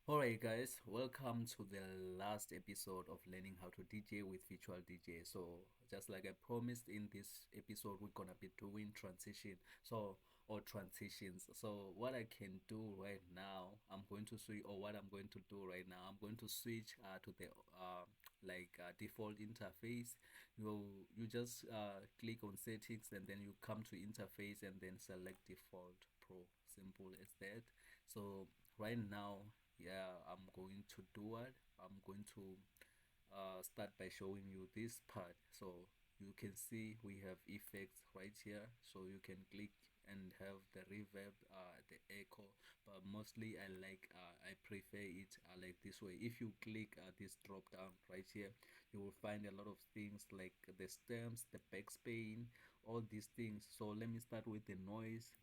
Alright guys, welcome to the last episode of learning how to DJ with Virtual DJ. So just like I promised, in this episode we're gonna be doing transition. Or transitions. So what I can do right now, I'm going to switch, or what I'm going to do right now, I'm going to switch to the default interface. You just click on settings, and then you come to interface and then select default pro. Simple as that. So right now, yeah, I'm going to do it. I'm going to start by showing you this part. So you can see we have effects right here, so you can click and have the reverb, the echo, but mostly I prefer it like this way. If you click this drop down right here, you will find a lot of things like the stems, the backspain, all these things. So let me start with the noise.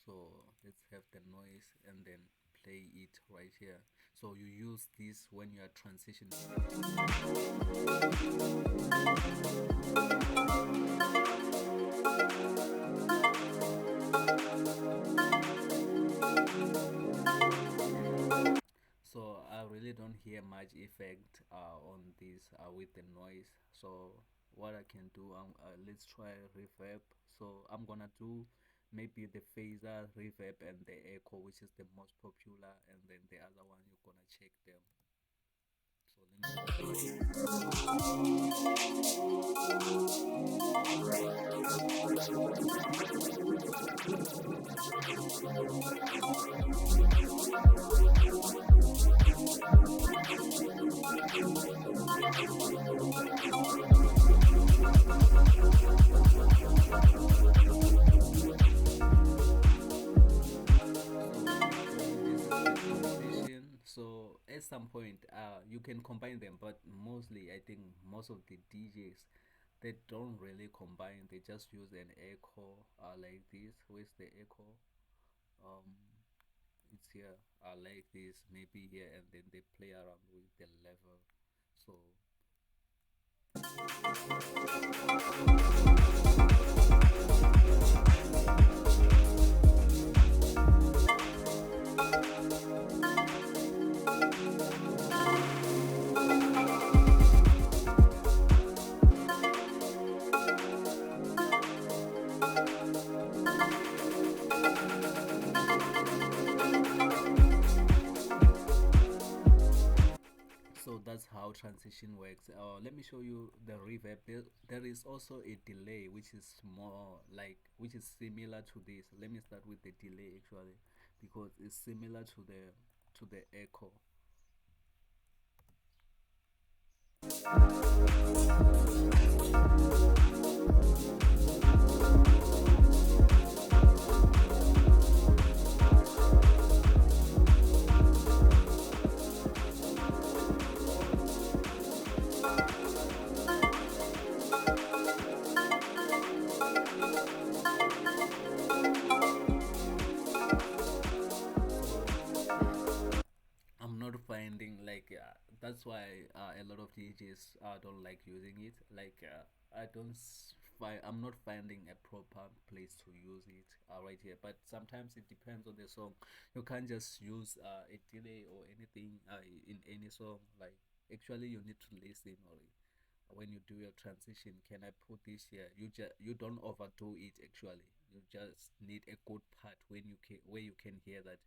So let's have the noise and then play it right here. So you use this when you are transitioning. So I really don't hear much effect on this with the noise. So what I can do, let's try reverb. So I'm gonna do maybe the phaser, reverb, and the echo, which is the most popular, and then the other one you're gonna check them. So transition. So at some point, you can combine them, but mostly I think most of the DJs, they don't really combine. They just use an echo like this. Where's the echo? Um, it's here. Like this, maybe here, and then they play around with the level. So that's how transition works. Let me show you the reverb. There is also a delay, which is more like, which is similar to this. Let me start with the delay actually, because it's similar to the echo. I'm not finding like that's why a lot of DJs don't like using it. Like I don't find, I'm not finding a proper place to use it right here. But sometimes it depends on the song. You can't just use a delay or anything in any song. Like actually, you need to listen, or when you do your transition, can I put this here? You don't overdo it actually. You just need a good part when you can, where you can hear that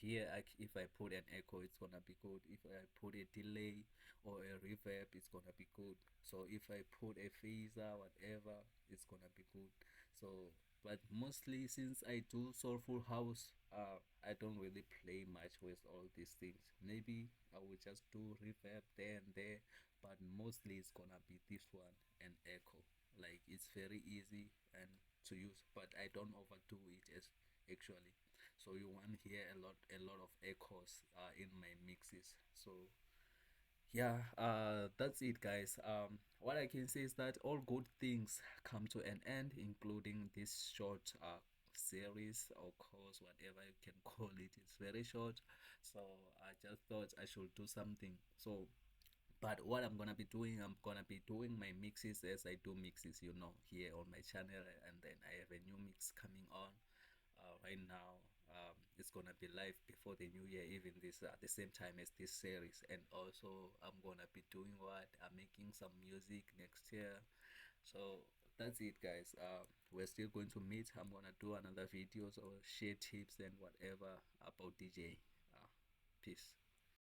here if I put an echo, it's gonna be good. If I put a delay or a reverb, it's gonna be good. So if I put a phaser, whatever, it's gonna be good. So but mostly since I do soulful house, I don't really play much with all these things. Maybe I will just do reverb there and there, but mostly it's gonna be this one and echo. Like it's very easy and to use, but I don't overdo it as actually. So you won't hear a lot of echoes in my mixes. So yeah, that's it guys. What I can say is that all good things come to an end, including this short series or course, whatever you can call it. It's very short, so I just thought I should do something. So but what I'm gonna be doing, I'm gonna be doing my mixes as I do mixes, here on my channel, and then I have a new mix coming on right now. it's gonna be live before the new year, even this the same time as this series. And also I'm gonna be doing what I'm making some music next year. So that's it, guys. We're still going to meet. I'm gonna do another videos or share tips and whatever about DJ. uh, Peace.